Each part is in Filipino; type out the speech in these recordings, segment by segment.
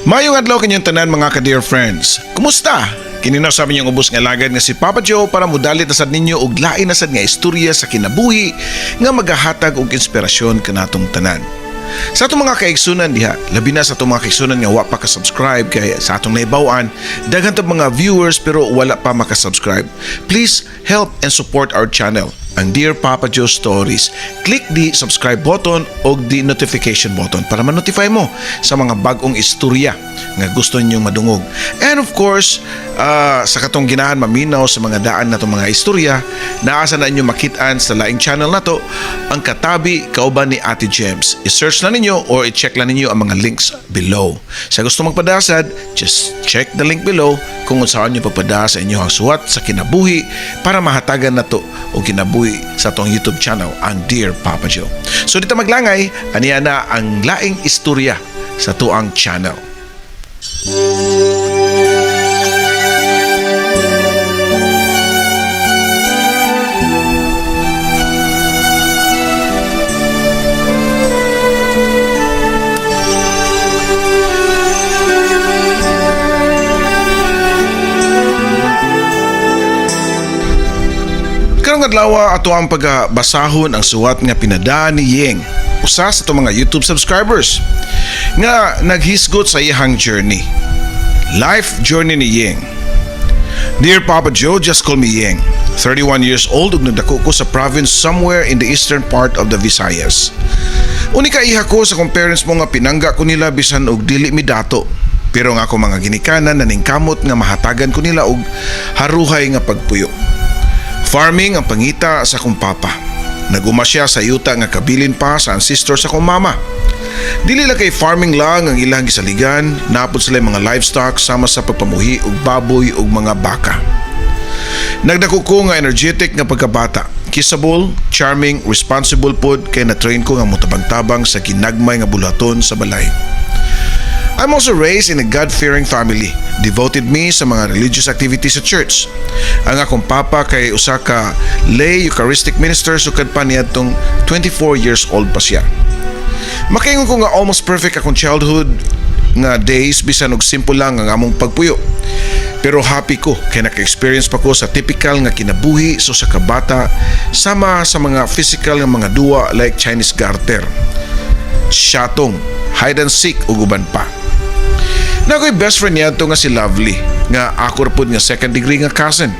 Mayong adlaw kanyang tanan mga ka-dear friends. Kumusta? Kinina sa aming ubos nga lagad nga si Papa Joe para mudalit asad ninyo og lain asad nga istorya sa kinabuhi nga magahatag og inspirasyon kanatong tanan. Sa atong mga kaigsunan diha, labi na sa atong mga kaigsunan nga wa pa ka-subscribe kay sa atong naibaw-an, daghan tong mga viewers pero wala pa maka-subscribe. Please help and support our channel, ang Dear Papa Joe Stories. Click the subscribe button o the notification button para ma-notify mo sa mga bagong istorya nga gusto ninyong madungog. And of course, sa katong ginahan maminaw sa mga daan na itong mga istorya, naasa na inyo makitaan sa laing channel na to ang katabi kauban ni Ate Gems. I-search na ninyo or i-check lang ninyo ang mga links below. Sa gusto magpadasad, just check the link below kung saan nyo pagpada sa inyong suwat sa kinabuhi para mahatagan na to o kinabuhi sa tong YouTube channel, ang Dear Papa Joe. So dito maglangay, aniya na ang laing istorya sa tuang channel. Karong adlaw ato ang pagbasahon ang suwat nga pinadaan ni Yeng, usa sa itong mga YouTube subscribers nga naghisgot sa iyang journey. Life journey ni Yeng. Dear Papa Joe, just call me Yeng. 31 years old ug nagdako ko sa province somewhere in the eastern part of the Visayas. Uni ka iha ko sa kong parents mo nga pinangga ko nila bisan og dili mi dato. Pero nga ako mga ginikanan naningkamot nga mahatagan ko nila og haruhay nga pagpuyo. Farming ang pangita sa akong papa. Naguma siya sa yuta nga kabilin pa sa ancestor sa akong mama. Dili lang kay farming lang ang ilang gisaligan, napod sila mga livestock sama sa pagpamuhi og baboy ug mga baka. Nagdako ko nga energetic nga pagkabata. Kissable, charming, responsible pod kay na-train ko nga mutabang-tabang sa ginagmay nga bulaton sa balay. I'm also raised in a God-fearing family. Devoted me sa mga religious activities sa church. Ang akong papa kay usa ka lay Eucharistic minister sukad pa niadtong 24 years old pa siya. Makaingon ko nga almost perfect akong childhood nga days bisan og simple lang ang among pagpuyo. Pero happy ko kay naka-experience pa ko sa typical nga kinabuhi so sa kabata sama sa mga physical nga mga duwa like Chinese garter, shatong, hide and seek ug uban pa. Na ako'y best friend niya nga si Lovely, nga ako rapod nga second degree nga cousin.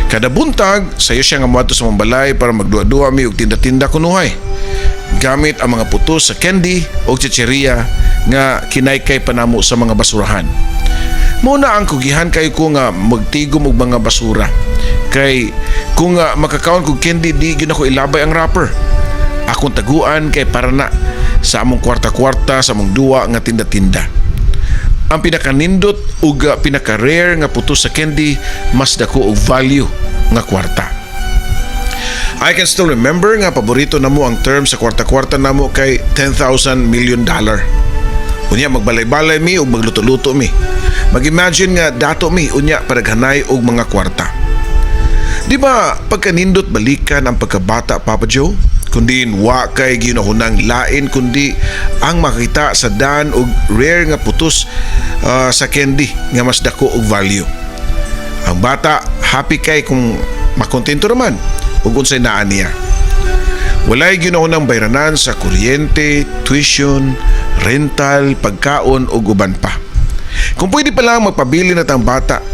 Kada buntag, sayo siya nga muadto sa mambalay para magduwa-duwa mi og tinda-tinda kunuhay. Gamit ang mga putos sa candy o chicheria nga kinaykay panamo sa mga basurahan. Muna ang kugihan kay ko nga magtigom og mga basura. Kay kung makakaon kog candy di gyud ako ilabay ang wrapper. Akong taguan kay para na sa among kwarta-kwarta sa among duwa nga tinda-tinda. Ang pinakanindot ug pinaka-rare nga putos sa candy mas dako og value nga kwarta. I can still remember nga paborito namo ang term sa kwarta-kwarta namo kay $10,000 million. Unya magbalay-balay mi ug magluto-luto mi. Mag-imagine nga dato mi unya padaghanay og mga kwarta. Di ba pagkanindot balikan ang pagkabata, Papa Joe? Kundi wa kay ginahunang lain kundi ang makita sa daan og rare nga putos sa candy nga mas dako og value. Ang bata happy kay kung makontento raman ug unsay naa niya. Walay ginahunang bayranan sa kuryente, tuition, rental, pagkaon ug uban pa. Kung pwede pa lang magpabili na tang bata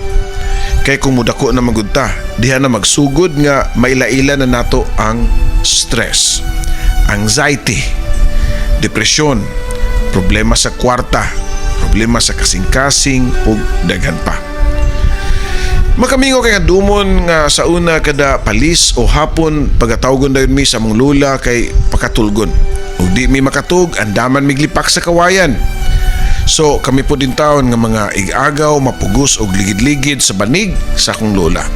kay kung mudako na magudta, diha na magsugod nga mailaila na nato ang stress, anxiety, depresyon, problema sa kwarta, problema sa kasing-kasing ug daghan pa. Makamingo kay nga dumon nga sa una kada palis o hapon pagatawgon dayon mi sa among lula kay pakatulgon. Ug di mi makatug andaman miglipak sa kawayan. So kami po din taon nga mga igagaw, mapugos og ligid-ligid sa banig sa akong lola.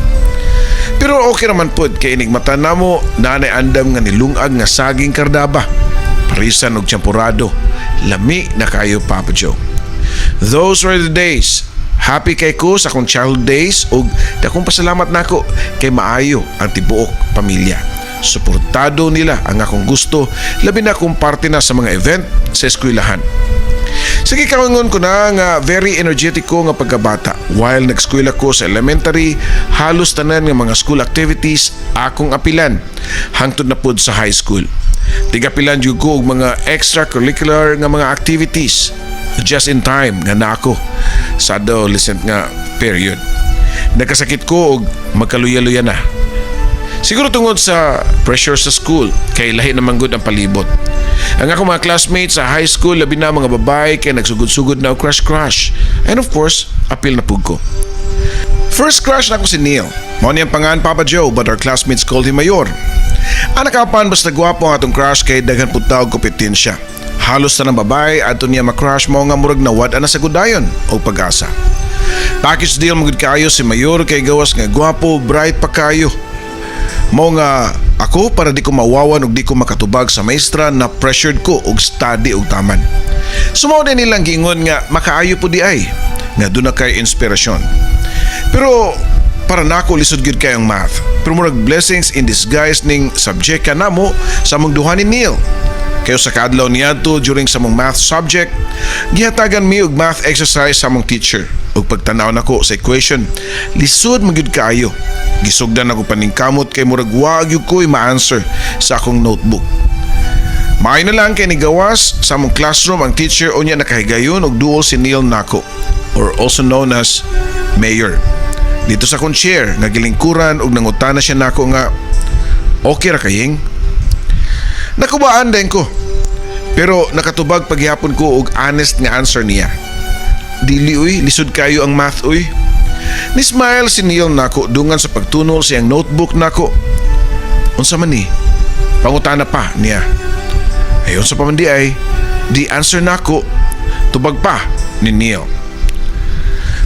Pero okay naman po kay inigmata namo nanay andam nga nilungag nga saging kardaba, parisan og champurado, lami na kayo Papa Joe. Those were the days. Happy kay ko sa akong childhood days ug dakong pasalamat nako kay maayo ang tibuok pamilya. Suportado nila ang akong gusto, labi na kung parte na sa mga event sa eskwelahan. Sa Sige, kawangon ko na nga very energetic ko nga pagkabata. While nag-school ako sa elementary, halos tanan nga mga school activities akong apilan. Hangtod na pud sa high school. Tigapilan jud ko og mga extracurricular nga mga activities. Just in time nga na ako sa adolescent nga period. Nagkasakit ko og magkaluya-luya na. Siguro tungod sa pressure sa school, kay lahi naman gud ang palibot. Ang ako mga classmates sa high school, labi na mga babae, kay nagsugod-sugod na o crush. And of course, appeal na pug ko. First crush na ako si Neil. Mao niyang pangan Papa Joe, but our classmates called him Mayor. Ang nakapan basta gwapo ang atong crush kay daghan pud taog kompetensya. Halos na ng babae ato niya makrush mo nga murag nawad ana sa gudayon o pag-asa. Package deal magud kayo si Mayor kay gawas nga gwapo, bright pa kayo. Mao nga ako para di ko mawawan ug di ko makatubag sa maestra na pressured ko og study og taman. Sumaw din nilang gingon nga makaayo po di ay nga doon na kay inspirasyon. Pero para nako lisod gyud kay ang math. Pero murag blessings in disguise ning subject kanamo sa mong duha ni Neil. Kayo sa kadlaw niadto during sa mong math subject, gihatagan mi og math exercise sa mong teacher. Ug pagtanaw nako sa equation, lisod magyud kaayo. Gisugdan ako paningkamot kay murag wa gyud ko'y ma-answer sa akong notebook. Maay na lang kay ni gawas sa mong classroom ang teacher unya nakahigayon og duol si Neil nako, or also known as Mayor. Dito sa akong chair nga gilingkuran og nangutana siya nako nga okay ra kayeng? Nakubaan din ko. Pero nakatubag paghihapon ko og honest nga answer niya. Dili uy, lisod kayo ang math uy. Ni-smile si Neil nako dungan sa pagtunol siyang notebook nako. Unsa man ni? Pangutana pa niya. Ayon sa pamandi ay, di answer nako. Tubag pa ni Neil.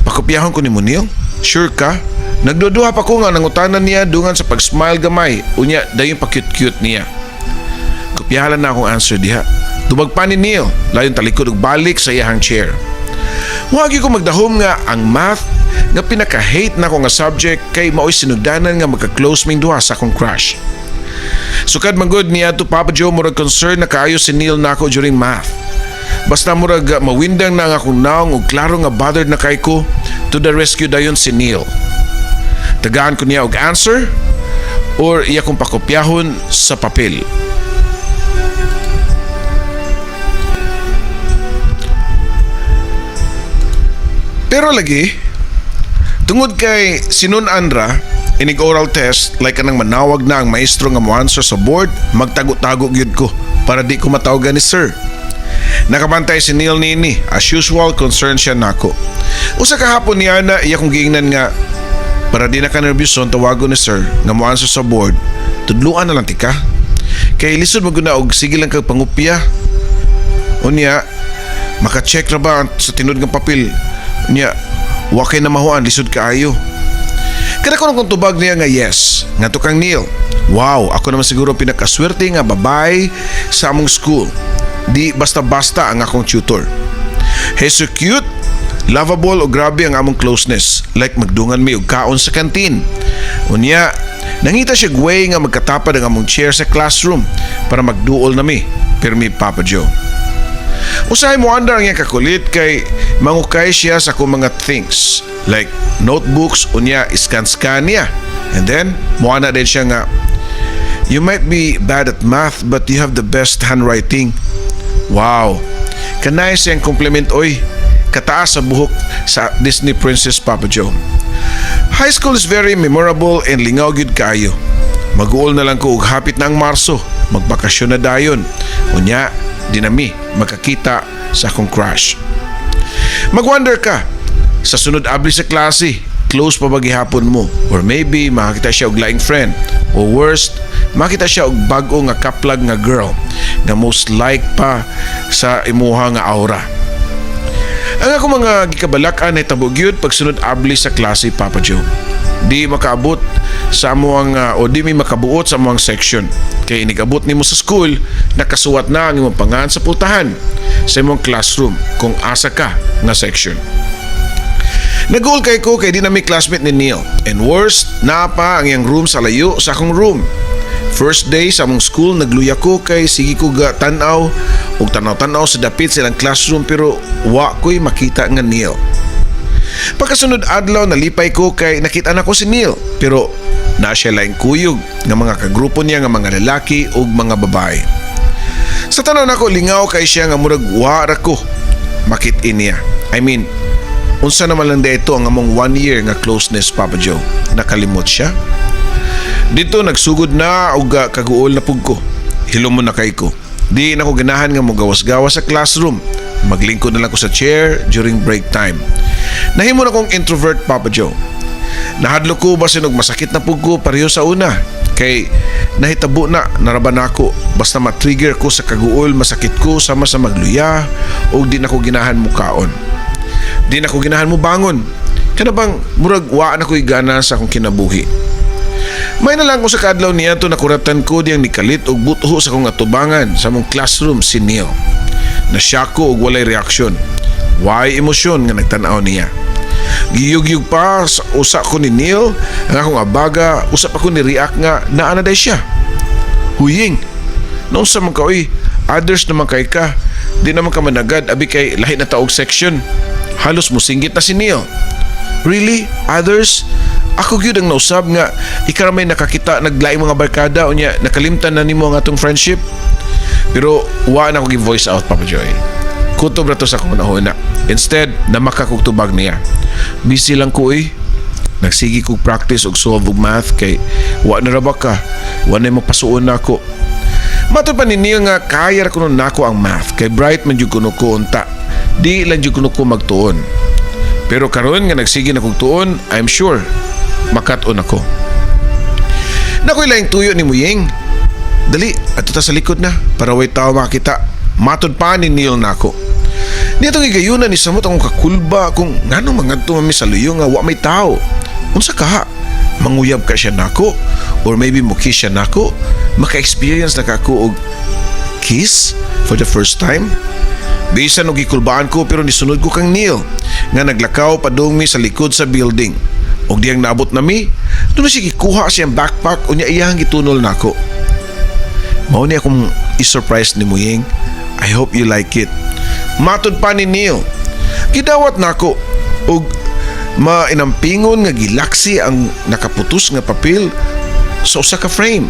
Pakopyahon ko ni mo Neil? Sure ka? Nagduduha pa ko nga nangutanan niya dungan sa pag-smile gamay. Unya, dayon pa cute-cute niya. Kopyahalan na akong answer diha. Tubag pa ni Neil, layon talikod og balik sa iyahang chair. Wagi ko magdahom nga ang math nga pinaka-hate na ko nga subject kay mao'y sinugdanan nga magka-close ming duha sa akong crush. Sukad manggod niya to Papa Joe murag concern na kaayo si Neil nako during math. Basta murag mawindang na nga akong naong ug klaro nga bothered na kay ko, to the rescue dayon si Neil. Tagaan ko niya og answer or iya kong pakopyahon sa papel. Pero lagi, tungod kay sinunan ra, inig oral test, like kanang manawag na ang maestro nga mo answer sa board, magtago-tago gyud ko para di ko matawagan ni sir. Nakabantay si Neil nini, as usual concerned siya nako. Usa kahapon niya na iya kong giingnan nga para di na ka nervyoson tawagon ni sir nga mo answer sa board, tudluan na lang tika. Kay lisod maguna og sige lang kag pangupya. Unya, maka-check ra ba sa tinud nga papel? Niya, wakay na mahuan, lisod kaayo. Kada ko nang tubag niya nga yes, nga to kang Neil. Wow, ako naman siguro pinakaswerte nga babae sa among school. Di basta-basta ang akong tutor. He's so cute, lovable o grabe ang among closeness. Like magdungan mi og kaon sa kantin. Unya, nangita siya way nga magkatapad ang among chair sa classroom para magduol na mi, pero mi Papa Joe. Usahay mo andar ang iyang kakulit kay mangukay siya sa akong mga things like notebooks unya iskan-scan niya. And then, muana din siya nga, you might be bad at math but you have the best handwriting. Wow! Kanay siyang compliment oy. Kataas sa buhok sa Disney Princess Papa Joe. High school is very memorable and lingaw gyud kaayo. Mag-uol na lang ko og hapit na ang Marso. Magbakasyon na dayon. Unya, di na mi makakita sa akong crush. Mag-wonder ka, sa sunod abli sa klase, close pa ba gihapon mo? Or maybe makakita siya og laing friend. O worst, makita siya og bag-o nga kaplag nga girl na most like pa sa imuha nga aura. Ang ako mga gikabalak-an ay tabugyod pagsunod abli sa klase Papa Joe. Di makaabot sa amuang o di mi makabuot sa amuang section. Kaya inigabot nimo sa school, nakasuwat na ang imong pangan sa pultahan sa imong classroom kung asa ka nga section. Nag-goal kay ko kay di na may classmate ni Neil. And worst, naa pa ang iyang room sa layo sa akong room. First day sa among school, nagluya ko kay sige ko ga tanaw ug tanaw-tanaw sa dapit silang classroom pero wa ko'y makita nga Neil. Pagkasunod adlaw nalipay ko kay nakita na ko si Neil pero na siya laing kuyog nga mga kagrupo niya nga mga lalaki ug mga babae. Sa tanaw nako lingaw kay siya nga murag wa ra ko makit-in niya. I mean, unsa naman lang dito ang among 1 year nga closeness, Papa Joe? Nakalimot siya? Dito nagsugod na og kaguol na pug ko. Hilom mo na kay ko. Di na ko ganahan nga mogawas-gawas sa classroom. Maglingkod na lang ko sa chair during break time. Nahimo na kong introvert, Papa Joe. Nahadlo ko basin og masakit na pug ko pareho sa una. Kay nahitabo na naraban ako basta ma-trigger ko sa kaguol, masakit ko sama sa magluya o di na ko ginahan mo kaon. Di na ko ginahan mo bangon. Kana bang murag waan ako'y gana sa akong kinabuhi. May na lang ko sa kadlaw niya to nakuratan ko diyang nikalit og buto sa akong atubangan sa mong classroom si Neil. Nasyak ko og walay reaksyon. Why emosyon nga nagtanaw niya. Giyug-yug pa sa usa ko ni Neil ang akong abaga usap ako ni react nga naana day siya. Huying, noon sa mga kaoy, others naman kay ka. Di naman ka managad abi kay lahi na taog section. Halos musinggit na si Neil. Really? Others? Ako gyud ang nausab nga ikaramay nakakita naglaing mga barkada unya nakalimtan na nimo ang atong friendship. Pero wa na ko gi-voice out, Papa Joy. Kutob ra to sa akong nahuna. Instead, namaka kog tubag niya. Busy lang ko eh. Nagsigi kog practice og solve og math kay wa na ra ba ka. Wa na mapasuon na ako. Matod pa ni Neil nga kaya ra kuno nako ang math kay bright man jud kuno ko unta. Di lang jud kuno ko magtuon. Pero karon nga nagsige na kog tuon, I'm sure makat-on ako. Nakoy laing tuyo ni Muyeng. Dali, ato ta sa likod na para way tao makita. Matod pa ni Neil nako. Niya itong igayunan ni samot akong kakulba kung ngano mga tumami sa luyo nga wa may tao. Unsa ka? Manguyab ka siya nako? Or maybe mukiss siya nako? Maka-experience na kako og kiss for the first time? Bisan og gikulbaan ko pero nisunod ko kang Neil nga naglakaw padung mi sa likod sa building. Og diyang naabot na mi, doon na siya gikuha siyang backpack o niya iyang gitunol nako. Mao ni akong i-surprise ni Muyeng. I hope you like it. Matod pa ni Neil. Gidawat nako og mainampingon nga gilaksi ang nakaputos nga papel sa usa ka frame.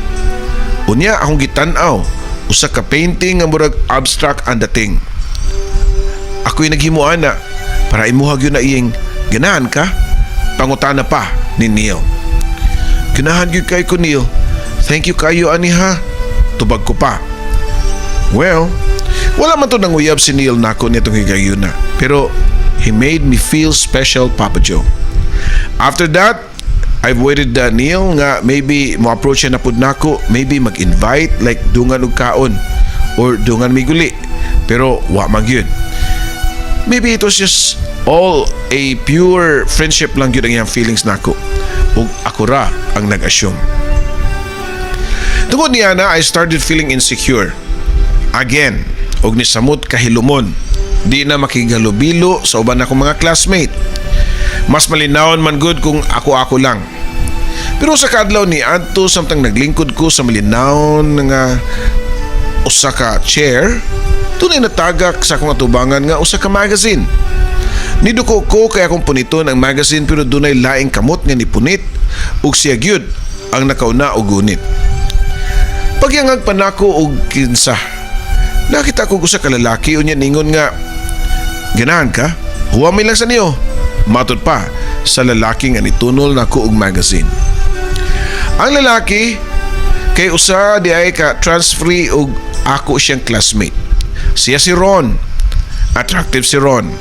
Unya akong gitan-aw, usa ka painting nga murag abstract ang dating. Ako'y naghimuan na para imuhag yun na iyeng ganahan ka. Pangutana pa ni Neil. Ganahan yun kay ko, Neil. Thank you kayo ani ha. Tubag ko pa. Well, wala man to nanguyab si Neil nako nitong higayuna. Pero he made me feel special, Papa Joe. After that, I've waited Neil nga maybe mo approach siya na pud nako, maybe mag-invite like dungan og kaon or dungan miguli. Pero wa man gyud. Maybe it was just all a pure friendship lang yun ang iyang feelings nako. Ug ako ra ang nag-assume. Tungod niya na, I started feeling insecure. Again, og nisamot kahilumon. Di na makigalubilo sa uban akong mga classmate. Mas malinawon man good kung ako-ako lang. Pero sa kadlaw ni adto samtang naglingkod ko sa malinawon nga usa ka chair, tunay natagak sa akong atubangan nga usa ka magazine. Niduko ko kaya akong puniton ang magazine pero dunay laing kamot nga nipunit ug siya gyud ang nakauna og gunit. Pagyangag pa nako og kinsa. Nakita ko usa ka lalaki unya ningon nga ganahan ka? Huwamay lang sa niyo. Matod pa sa lalaki nga nitunol nako og magazine. Ang lalaki kay usa di ay ka transferee og ako siyang classmate. Siya si Ron. Attractive si Ron.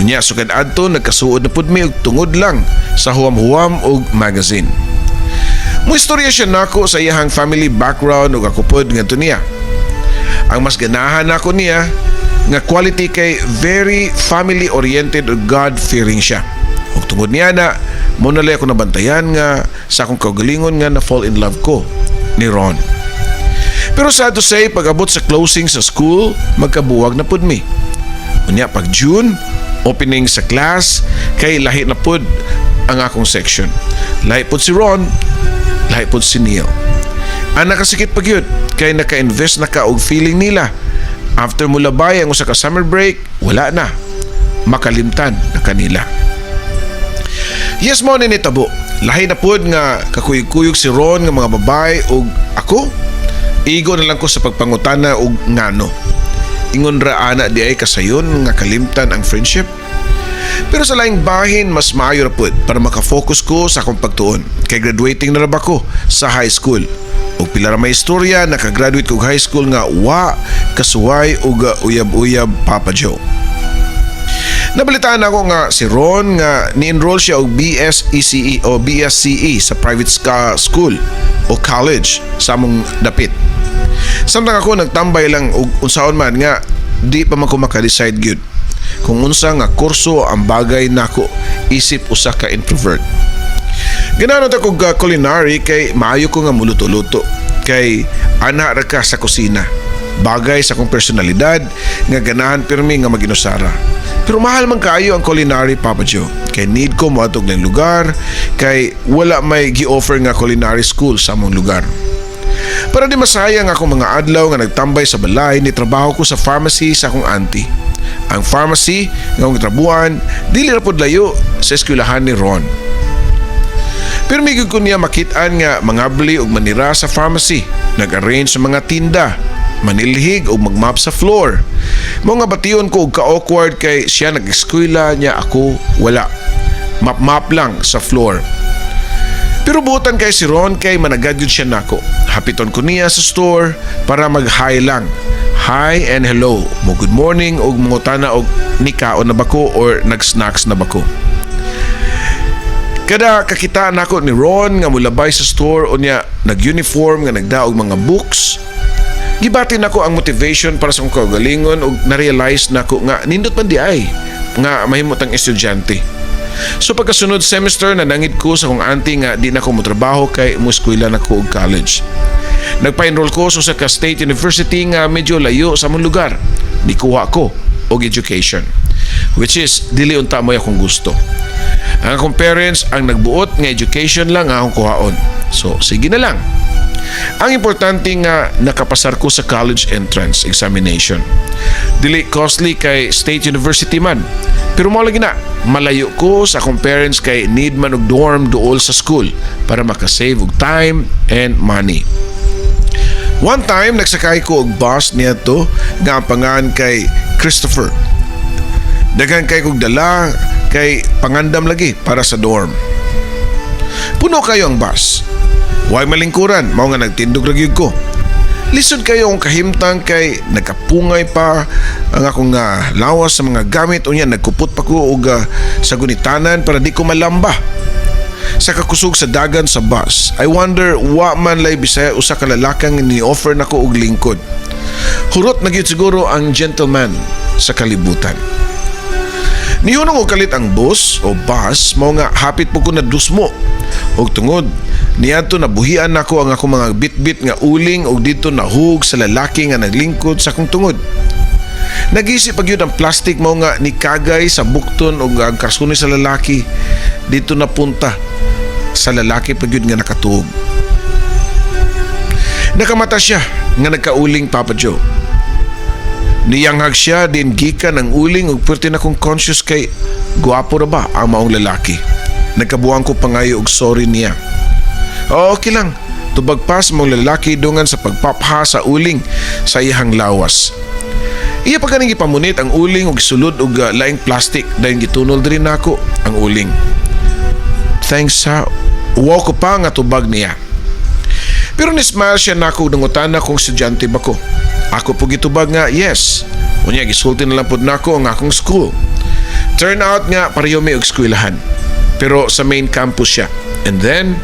Unya sugad adto nagkasuod na pud mi og tungod lang sa huwam-huwam og magazine. Mo istorya siya nako sa iyang family background ug ako pod ngadto niya. Ang mas ganahan nako niya nga quality kay very family oriented ug God-fearing siya. Ug tungod niya na mo nalay ako nabantayan nga sa akong kaugalingon nga na fall in love ko ni Ron. Pero sad to say, pag-abot sa closing sa school, magkabuwag na pud mi. Unya pag June, opening sa class, kay lahi na pud ang akong section. Lahi pud si Ron, lahi pud si Neil. Ang nakasikit pag yun, kay naka-invest na ka og feeling nila. After mo labay ang usa ka summer break, wala na. Makalimtan na kanila. Yes mo ni tabo. Lahi na pod nga kakuyog-kuyog si Ron nga mga babae og ako. Igo na lang ko sa pagpangutana og ngano. Ingon ra ana di ay kasayon nga kalimtan ang friendship. Pero sa laing bahin, mas maayo ra pod para makafocus ko sa akong pagtuon. Kay graduating na ra ba ko sa high school. O pila ra may istorya, nakagraduate ko high school nga wa kasuway og uyab-uyab Papa Joe. Nabalitaan ako nga si Ron nga ni-enroll siya og BSECE o BSCE sa private school o college sa among dapit. Samtang ako nagtambay lang og unsaon man nga di pa man ko maka-decide gyud kung unsa nga kurso ang bagay nako isip usa ka introvert. Ganahan ta kog culinary kay maayo ko nga muluto-luto kay ana ra ka sa kusina. Bagay sa akong personalidad nga ganahan pirmi nga maginusara. Pero mahal man kaayo ang culinary Papa Joe. Kay need ko moadtog ng lugar kay wala may gi-offer nga culinary school sa among lugar. Para di masayang ako mga adlaw nga nagtambay sa balay, ni trabaho ko sa pharmacy sa akong auntie. Ang pharmacy nga akong trabuhan dili ra pod layo sa eskwelahan ni Ron. Pero may ko niya makitaan nga mangabli og manira sa pharmacy, nag-arrange sa mga tinda, manilhig o magmap sa floor. Mga bation ko og ka-awkward kay siya nag-eskwela niya, ako wala. Map-map lang sa floor. Pero buotan kay si Ron kay managadyod siya nako. Hapiton ko niya sa store para mag-hi lang. Hi and hello. Mo good morning og mangutana og nikaon na bako or nag-snacks na bako. Kada kakita nako ni Ron nga mulabay sa store o niya nag-uniform nga nagdaog mga books. Gibati nako ang motivation para sa akong kagalingon ug na-realize nako nga nindot man di ay nga mahimot ang estudyante. So pagkasunod semester nanangid ko sa akong auntie nga di na ko motrabaho kay muskwela na ko og college. Nagpa-enroll ko sa ka state university nga medyo layo sa among lugar. Nikuha ko og education, which is dili unta mo akong gusto. Ang akong parents ang nagbuot nga education lang ang akong kuhaon. So sige na lang. Ang importante nga nakapasar ko sa college entrance examination. Dili costly kay state university man. Pero mo lagi na, malayo ko sa akong parents kay need man og dorm duol sa school para makasave og time and money. One time, nagsakay ko og bus niya to nga ang pangalan kay Christopher. Daghan kay kog dala kay pangandam lagi para sa dorm. Puno kayo ang bus. Way malingkuran, mao nga nagtindog ra gyud ko. Lisod kayo ang kahimtang kay nagkapungay pa ang akong lawas sa mga gamit unya nagkupot pa ko og sa gunitanan para di ko malamba. Sa kakusog sa dagan sa bus, I wonder wa man lay bisaya usa ka lalakang ni-offer nako og lingkod. Hurot na gyud siguro ang gentleman sa kalibutan. Nihunong og kalit ang bus o bus, mao nga hapit po ko na dusmo. Og tungod niadto nabuhian nako ang ako mga bitbit nga uling og dito nahug sa lalaki nga naglingkod sa akong tungod. Nag-isip pag yun ang plastic mao nga nikagay sa bukton og ang karsuni sa lalaki dito napunta sa lalaki pag yun nga nakatuog. Nakamata siya nga nagkauling Papa Joe. Niyanghag siya din gikan ang uling ug perti na kong conscious kay guwapo ra ba ang maong lalaki. Nagkabuang ko pangayo og sorry niya. Okay lang, tubag pas mong lalaki dungan sa pagpapha sa uling sa iyang lawas. Iya pa kaning gipamunit ang uling og sulod og laing plastic dayon gitunol diri nako ang uling. Thanks ha. Uwaw ko pa nga tubag niya. Pero nismile siya nako nangutana kung estudyante ba ko. Ako po gitubag nga yes. Unya gisulti na lang pod nako ang akong school. Turn out nga pareho may og eskwelahan. Pero sa main campus siya. And then,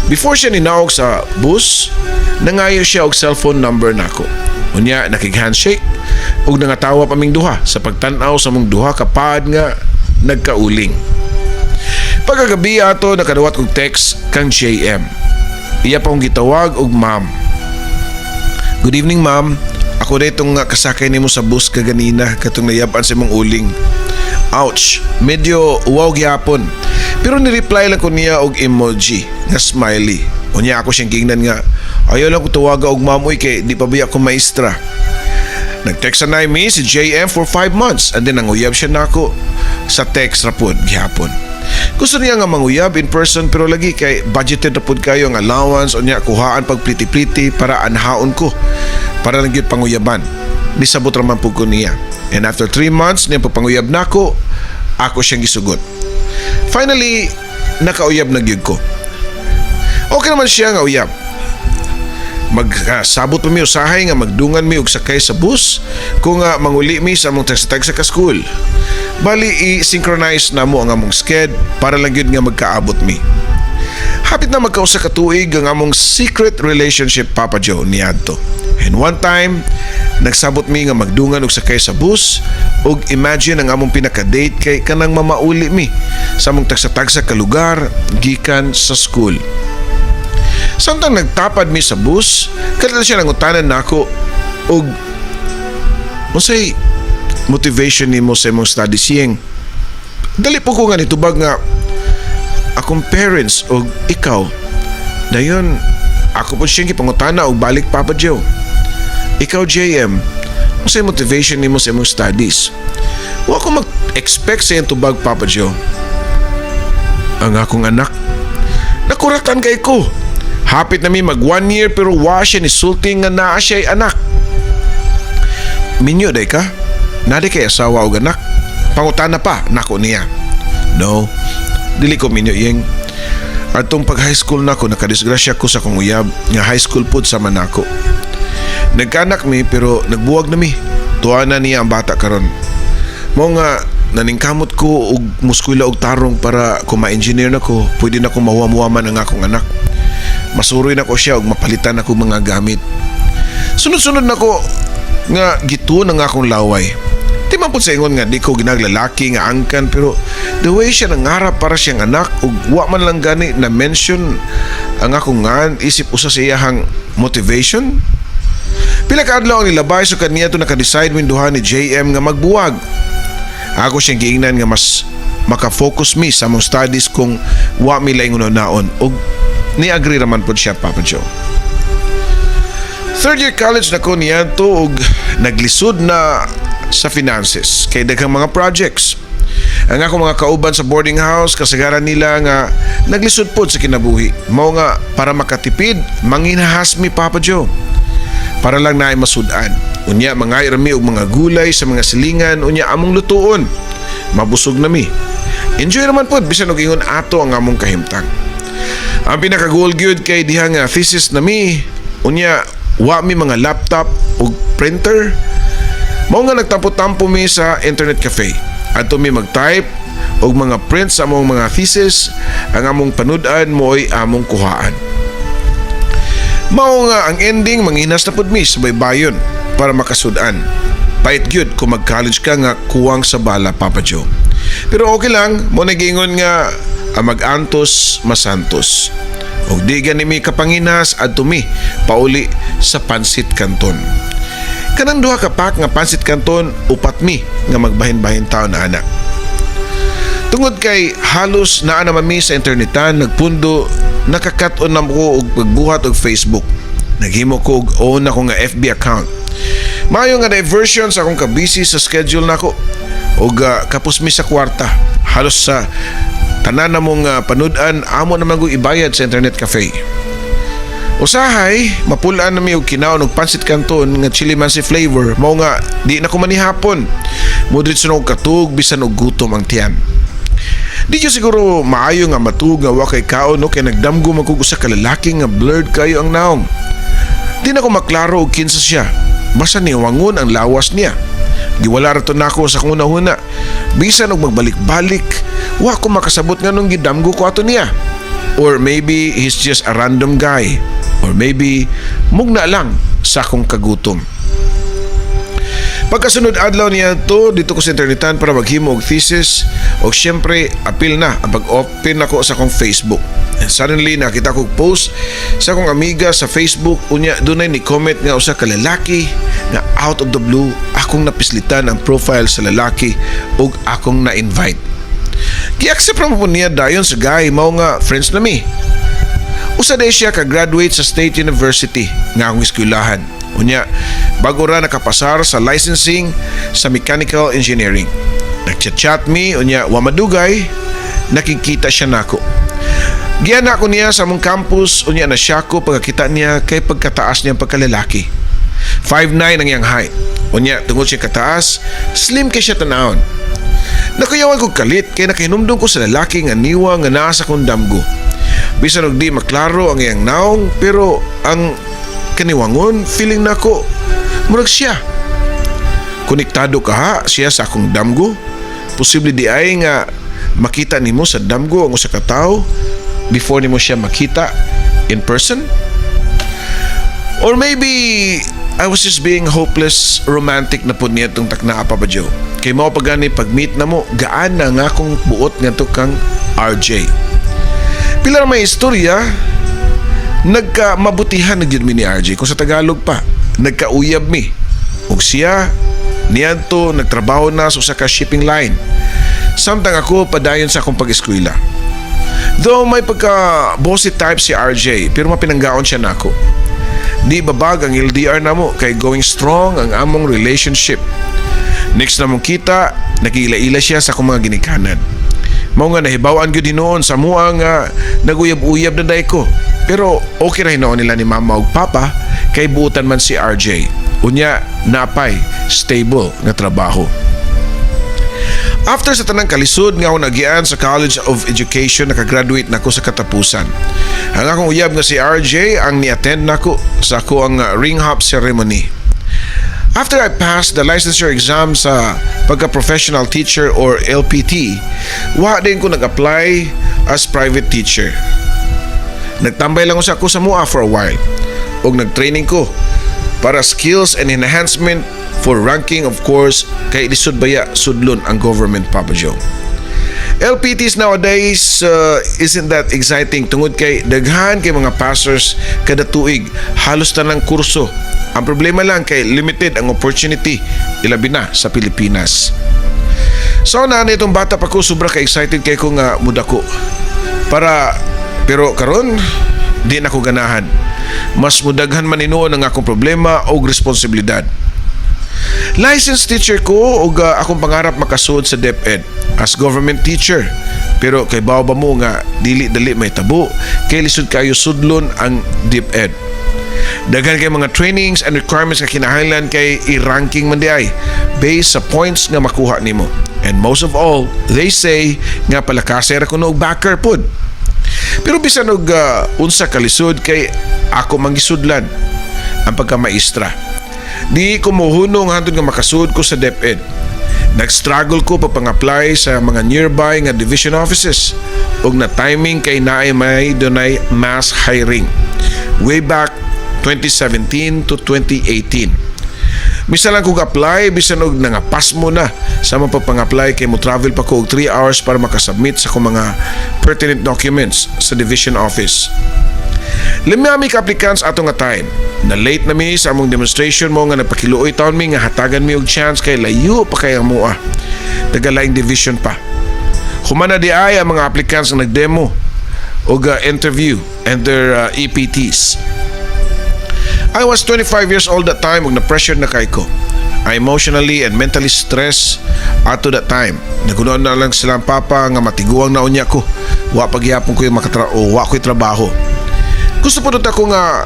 before siya ninawag sa bus, nangayo siya og cellphone number nako. Unya nakig-handshake ug nangatawa pa ming duha sa pagtan-aw sa mong duha kapad nga nagkauling. Pagkagabi ato nakadawat og text kang JM. Iya pa akong gitawag og ma'am. Good evening ma'am. Ako na itong kasakay nimo sa bus kaganina katong nayaban sa mong uling. Ouch, medyo uwaw gyapon. Pero ni-reply lang ko niya og emoji nga smiley. Unya ako siyang gingnan nga, ayaw lang ko tawaga og mamoy kay di pa biya ko maestra. Nag-text na mi si JM for 5 months and then nanguyab siya nako sa text rapod gihapon. Gusto niya nga manguyab in person pero lagi kay budgeted rapod kayo ang allowance o niya kuhaan pag pliti-pliti para anhaon ko para lang gyud panguyaban. Nisabot raman pud ko niya. And after 3 months niya pagpanguyab nako, ako siyang gisugot. Finally, nakauyab na gyud ko. Okay naman siya nga uyab. Magsabot pa mi usahay nga magdungan mi og sakay sa bus kung manguli mi sa among tagsa ka school. Bali i-synchronize na mo ang among sked para lang yun nga magkaabot mi. Hapit na magkausa ka tuig ang among secret relationship Papa Joe niadto. And one time, nagsabot mi nga magdungan og sakay sa bus og imagine ang among pinaka-date kay kanang mamauli mi sa among tagsa ka lugar gikan sa school. Samtang nagtapad mi sa bus, kalita siya nangutanan nako og unsay motivation nimo sa imong studies Yeng. Dali po ko nga nitubag nga akong parents og ikaw. Dayon ako po siyang gipangutana og balik Papa Joe. Ikaw JM, unsay motivation nimo sa imong studies? Wa ko mag-expect sa iyang tubag Papa Joe. Ang akong anak, nakuratan kay ko. Hapit na mi mag 1 year pero wa siya ni sulting nga naa siya'y anak. Minyo day ka? Nadi kay asawa o anak? Pangutana pa, nako niya. No, dili ko minyo Yeng. Atong pag high school nako nakadisgrasya ko sa kong uyab nga high school pud sa manako. Nagkanak mi pero nagbuwag na mi. Tuwa na niya ang bata karon. Mo nga naningkamot ko og muskwila og tarong para kung ma-engineer na ko, pwede na ko mahuwa-muwaman ang akong anak. Masuroy na ko siya og mapalitan ako mga gamit. Sunod-sunod na ko nga gituon ang akong laway. Di man po sa ingon nga di ko ginaglalaki nga angkan pero the way siya nangarap para siyang anak ug wa man lang gani na mention ang akong ngan isip usa sa iyahang motivation. Pila ka adlaw ang nilabay so kaniya to naka-decide min duha ni JM nga magbuwag. Ako siyang giingnan nga mas maka-focus mi sa among studies kung wa mi laing unaon ug ni-agree raman po siya Papa Joe. 3rd year college na ko niya to og naglisod na sa finances kay daghang mga projects. Ang ako mga kauban sa boarding house kasagaran nila nga naglisod po sa kinabuhi. Mao nga para makatipid manginahas mi Papa Joe. Para lang naay masudan. Unya mangay rami og mga gulay sa mga silingan unya among lutuon. Mabusog na mi. Enjoy naman po bisan og ingon ato ang among kahimtang. Ang pinaka-goal gyud kay diha nga thesis na mi unya wa mi mga laptop ug printer. Mao nga nagtampo-tampo mi sa internet cafe. Adto mi mag-type og mga prints sa among mga thesis, ang among panud-an mo'y among kuhaan. Mao nga ang ending manghinas na pud mi sa baybayon para makasudan. Pait gyud kung mag-college ka nga kuwang sa bala Papa Joe. Pero okay lang, mo nagingon nga ang mag-antos masantos. Og di gani mi kapanginas adto mi pauli sa Pansit Canton. Kanang duha ka pack nga Pansit Canton upat mi nga magbahin-bahin taon na anak. Tungod kay halos naa naman mi sa internetan nagpundo nakakat-on na ko og pagbuhat og Facebook. Naghimo ko og own ako nga FB account. Maayo nga diversion sa akong kabisi sa schedule nako og kapos mi sa kwarta. Halos sa tanan na mong panudan amo naman ko ibayad sa internet cafe. Usahay, mapulaan na mi og kinaon og Pansit Canton nga chili mansi flavor. Mao nga di na ko manihapon. Mudrit sunog katug bisan og gutom ang tiyan. Di ko siguro maayo nga matug nga wa kay kaon no kay nagdamgo man kog usa ka lalaki nga blurred kayo ang naong. Di na ko maklaro og kinsa siya. Basta niwangon ang lawas niya. Giwala ra to nako sa kuna-huna. Bisan og magbalik-balik, wa ko makasabot nga nung gidamgo ko ato niya. Or maybe he's just a random guy. Or maybe mugna lang sa akong kagutom. Pagkasunod adlaw niya to dito ko sa internetan para maghimo og thesis o syempre apil na ang pag-open ako sa akong Facebook. And suddenly nakita ko post sa akong amiga sa Facebook unya dunay ni comment nga usa ka lalaki nga out of the blue akong napislitan ang profile sa lalaki ug akong na-invite. Gi-accept ra mo niya dayon sa guy, mao nga friends na mi. Usa day siya ka-graduate sa State University nga akong eskwelahan. Unya, bago ra nakapasar sa licensing sa mechanical engineering. Nagchat-chat mi, unya wa madugay, nakikita siya nako. Giyan ako niya sa among campus, unya na siya ko pagkakita niya kay pagkataas niyang pagkalalaki. 5'9" ang iyang height. Unya, tungod siya kataas, slim kay siya tanawon. Nakayawan ko kalit kay nakahinumdum ko sa lalaki nga niwa nga nasa kong damgo. Bisan og di maklaro ang iyang naong, pero ang kaniwangon, feeling nako murag siya. Konektado ka ha, siya sa akong damgo. Posible di ay nga makita nimo sa damgo ang usa ka tawo before nimo siya makita in person? Or maybe I was just being hopeless romantic na po niya itong taknaa pa ba, Joe? Kay mao pa gani pag-meet na mo, gaan na nga akong buot nga to kang RJ. Pila may istorya, nagka-mabutihan na gyud mi ni RJ. Kung sa Tagalog pa, nagka-uyab mi. Ug siya, niadto nagtrabaho na sa usa ka shipping line. Samtang ako padayon sa akong pag-eskwela. Though may pagka-bossy type si RJ, pero mapinanggaon siya nako. Di babag ang LDR na mo kay going strong ang among relationship. Next na mong kita, nagila-ila siya sa akong mga ginikanan. Mao nga nahibawaan gyud hinoon sa mua nga naguyab-uyab na day ko. Pero okay ra hinoon nila ni mama ug papa kay buutan man si RJ. Unya napay stable nga trabaho. After sa tanang kalisod nga ako nagian sa College of Education, nakagraduate na ako sa katapusan. Ang akong uyab nga si RJ ang ni-attend nako sa ako ang ring hop ceremony. After I passed the licensure exam sa pagka-professional teacher or LPT, wa din ko nag-apply as private teacher. Nagtambay lang ako sa MUA for a while ug nag-training ko para skills and enhancement for ranking, of course, kay lisod baya sudlon ang government, Papa Joe. LPTs nowadays isn't that exciting tungod kay daghan kay mga passers kada tuig, halos tanang kurso. Ang problema lang kay limited ang opportunity, ilabi na sa Pilipinas. So na itong bata pa ko, sobra ka excited kay ko nga muda ko. Pero karon di na ko ganahan. Mas mudaghan man inuon ang akong problema o responsibilidad. Licensed teacher ko ug akong pangarap makasud sa DepEd as government teacher. Pero kay bawo ba mo nga dili-dali may tabo kay lisod kayo sudlon ang DepEd. Daghan kay mga trainings and requirements nga kinahanglan kay i-ranking man di ay based sa points nga makuha nimo. And most of all, they say nga palakasay ra kuno og backer pod. Pero bisan og unsa kalisod kay ako mangisudlan ang pagkamaestra. Di ko mohunong hantod nga makasud ko sa DepEd. Nag-struggle ko pa pang-apply sa mga nearby nga division offices ug na timing kay naay may dunay mass hiring way back 2017 to 2018. Bisan lang kog apply, bisan og nangapas mo na sa mapapang-apply kay mo travel pa ko og 3 hours para makasubmit sa akong mga pertinent documents sa division office. Limami ka applicants ato nga time. Na late na mi sa among demonstration mo nga nagpakiluoy taon mi nga hatagan mi og chance kay layo pa kay amoa. Tagalaing division pa. Humana di ay ang mga applicants nga nagdemo og interview and their EPTs. I was 25 years old that time ug na-pressure na kay ko. I emotionally and mentally stressed ato that time. Nagunoon na lang silang papa nga matiguang na unya ko. Wa pagyapon ko yung wa ko'y trabaho. Gusto po doon ako nga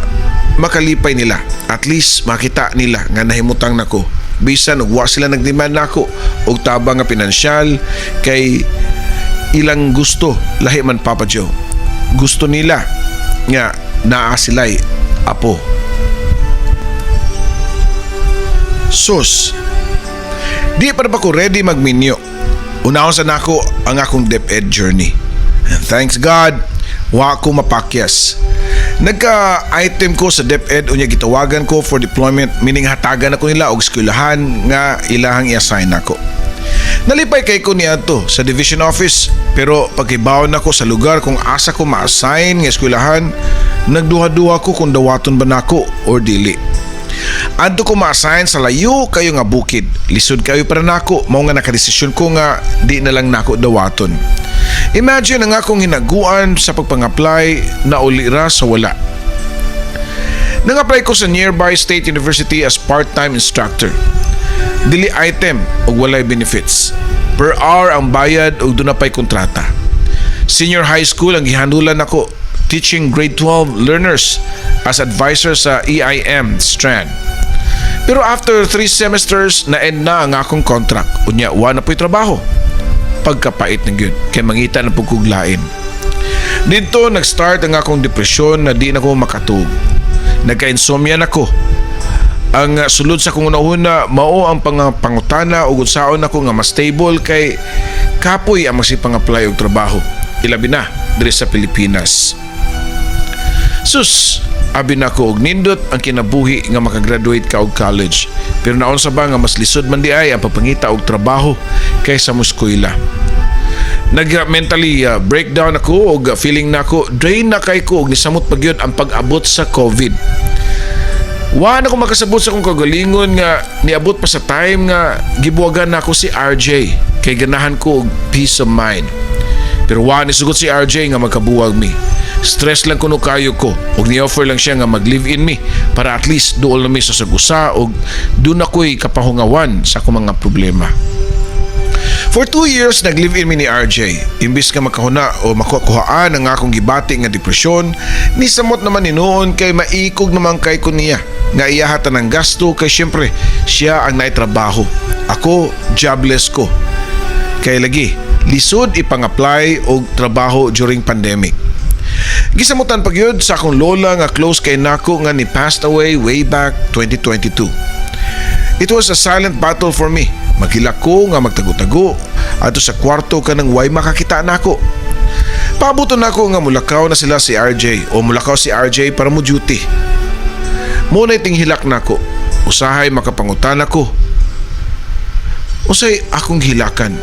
makalipay nila. At least makita nila nga nahimutang nako. Bisan ug wa sila nagdemand nako og tabang nga pinansyal kay ilang gusto lahi man, Papa Joe. Gusto nila nga naa sila'y apo. Sus, di pa ba ko ready magminyo? Unahon sa nako ang akong DepEd journey. And thanks God, wa ko mapakyas. Nagka-item ko sa DepEd unya gitawagan ko for deployment, meaning hatagan ako nila og eskwelahan nga ilahang i-assign ako. Nalipay kay ko niya to sa division office, pero pagkibawon ako sa lugar kung asa ko ma-assign nga eskwelahan, nagduha-duha ko kung dawaton ba nako or dili. Adto ko ma-assign sa layo kayo nga bukid. Lisod kayo para nako, mao nga nakadesisyon ko nga di na lang nako dawaton. Imagine ang akong hinaguan sa pagpang-apply na ulira sa wala. Nang-apply ko sa nearby State University as part-time instructor. Dili item o walay benefits. Per hour ang bayad o doon na pa'y kontrata. Senior high school ang gihandulan ako teaching grade 12 learners as advisor sa EIM Strand. Pero after 3 semesters na-end na ang akong contract. Unya, wala na po'y trabaho. Pagkapait ng yun, kay mangita na pagkuglain. Dito nag-start ang akong depresyon na di na ko makatug. Nagka-insomnia na ko. Ang sulod sa kong una-una, mao ang pangutana o unsaon ako nga mas stable kay kapoy ang masipang-apply og trabaho. Ilabi na, diri sa Pilipinas. Sus, abi na ko og nindot ang kinabuhi nga makagraduate ka og college. Pero naon sa ba nga mas lisod man di ay ang papangita og trabaho kaysa mo eskwela. Nag-mentally breakdown ako og feeling na ako drain na kay ko og nisamot pagyud ang pag-abot sa COVID. Wa na ko makasabot sa akong kagalingon nga niabot pa sa time nga gibuwagan na ako si RJ kay ganahan ko og peace of mind. Pero wa ni sugot si RJ nga magkabuwag mi. Stress lang kuno kayo ko ug ni-offer lang siya nga mag-live-in mi para at least duol na mi sa sagusa ug doon ako'y kapahungawan sa akong mga problema. For 2 years, nag-live-in mi ni RJ. Imbis nga makahuna o makukuhaan ang akong gibati nga depresyon, nisamot naman ni noon kay maikog naman kay ko niya. Nga iyahatan ng gasto kay syempre siya ang naitrabaho. Ako, jobless ko. Kay lagi, lisod ipang-apply og trabaho during pandemic. Gisamutan pagyud sa akong lola nga close kay nako nga ni passed away way back 2022. It was a silent battle for me. Maghila ko nga magtago-tago ato sa kwarto kanang way makakita nako. Pabuton nako nga mulakaw na sila si RJ o mulakaw si RJ para mo duty. Muna iting hilak nako. Usahay makapangutan ako. Usay akong hilakan.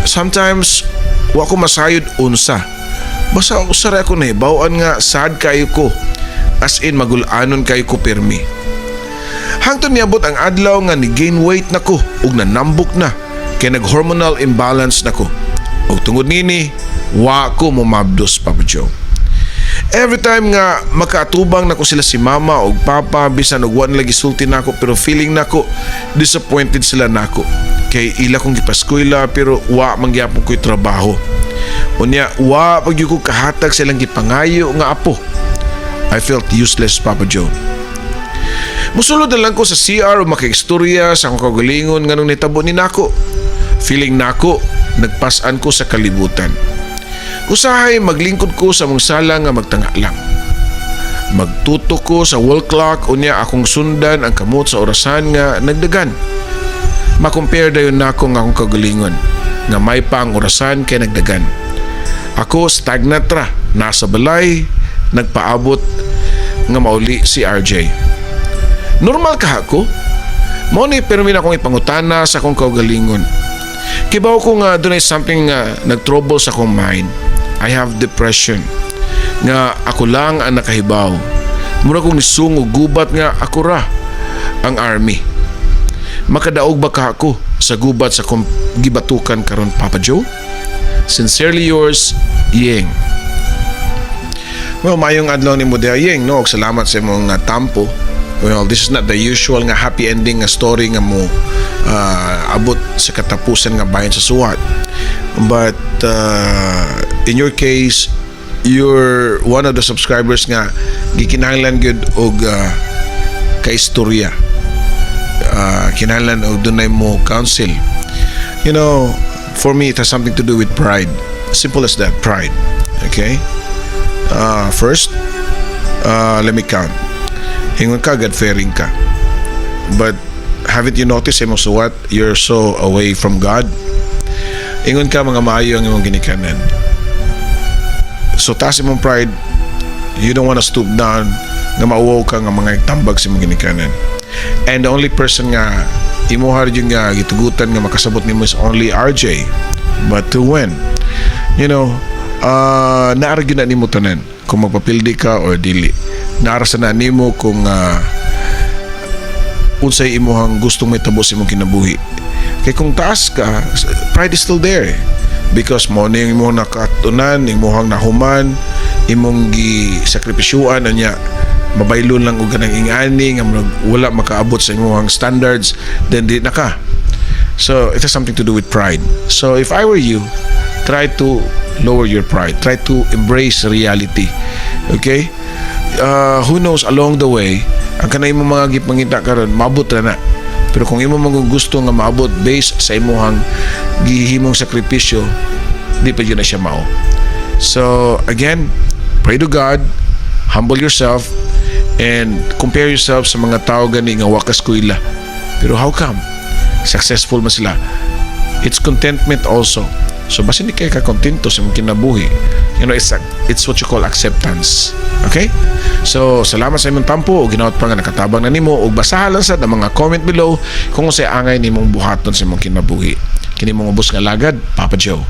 Sometimes wa ko masayod unsa. Basta usara ako na bawaan nga sad kayo ko. As in magulanon kayo ko permi. Hangtod niabot ang adlaw nga ni gain weight nako ug nanambok na kay nag-hormonal imbalance nako. Ug tungod nini, wa ko momabdos Papa Joe. Every time nga makaatubang nako sila si mama ug papa bisan og wan lagi sulti nako pero feeling nako disappointed sila nako. Kay ila kong gipaskwela pero wa mangyapon ko'y trabaho. Unya wa pag ko kahatag silang gipangayo nga apo. I felt useless Papa Joe. Musulod na lang ko sa CR o makaistorya sa akong kagalingon nga nung nitabo ni nako. Feeling nako, nagpasan ko sa kalibutan. Usahay maglingkod ko sa mong sala nga magtanga lang. Magtutok ko sa wall clock o niya akong sundan ang kamot sa orasan nga nagdagan. Makompare dayon nako nga akong kagalingon nga may pa ang orasan kay nagdagan. Ako stagnant ra, nasa balay, nagpaabot nga mauli si RJ. Normal ka ako? Mao ni permi na akong ipangutana sa akong kaugalingon. Kibaw ko nga doon ay something nga nag-trouble sa akong mind. I have depression. Nga ako lang ang nakahibaw. Mura kong nisung o gubat nga ako ra ang army. Makadaog ba ka ako sa gubat sa akong gibatukan karon Papa Joe? Sincerely yours, Yeng. Well, mayong adlaw ni Modea Yeng, no? Salamat sa imong tampo. Well, this is not the usual nga happy ending nga story nga mo abot sa katapusan nga bayan sa suwat. But in your case, you're one of the subscribers nga gikinahanglan gyud og kaistorya. Kinahanglan og dunay mo counsel. You know, for me it has something to do with pride. Simple as that, pride. Okay? First, let me count. Hingon ka, God-fearing ka. But haven't you noticed mo so what? You're so away from God. Ingon ka mga maayo ang imong ginikanan. So taas imong pride, you don't want to stoop down nga mauwaw ka nga mga tambag sa imong ginikanan. And the only person nga imuhar yung nga gitugutan nga makasabot nimo is only RJ. But to when? You know, naaragyo na nimo tanan kung magpapildi ka or dili. Naarasa na nimo kung unsay imuhang gustong may tabo sa imong kinabuhi. Kay kung taas ka, pride is still there. because mo ning imong nakatunan, imong nahuman, imong gi-sakripisyuan anya mabaylon lang og kanang ingani nga wala makaabot sa imong standards, then di na ka. So it has something to do with pride. So if I were you, try to lower your pride, try to embrace reality. Okay, who knows, along the way ang kanay imong mga gipangita karon maabot na. Pero kung imo gusto nga maabot based sa imong gihimong sakripisyo, di pa yun na siya mao. So again, pray to God, humble yourself, and compare yourself sa mga tao gani nga wakas kuila. Pero how come? Successful man sila. It's contentment also. So basta hindi kayo kakontento sa mong kinabuhi, you know, it's what you call acceptance. Okay? So salamat sa imong tampo o ginawat pa nga nakatabang na nimo, o basahan lang sa mga comment below kung sa angay nimong buhaton sa imong kinabuhi. Kini mong ubos nga lagad, Papa Joe.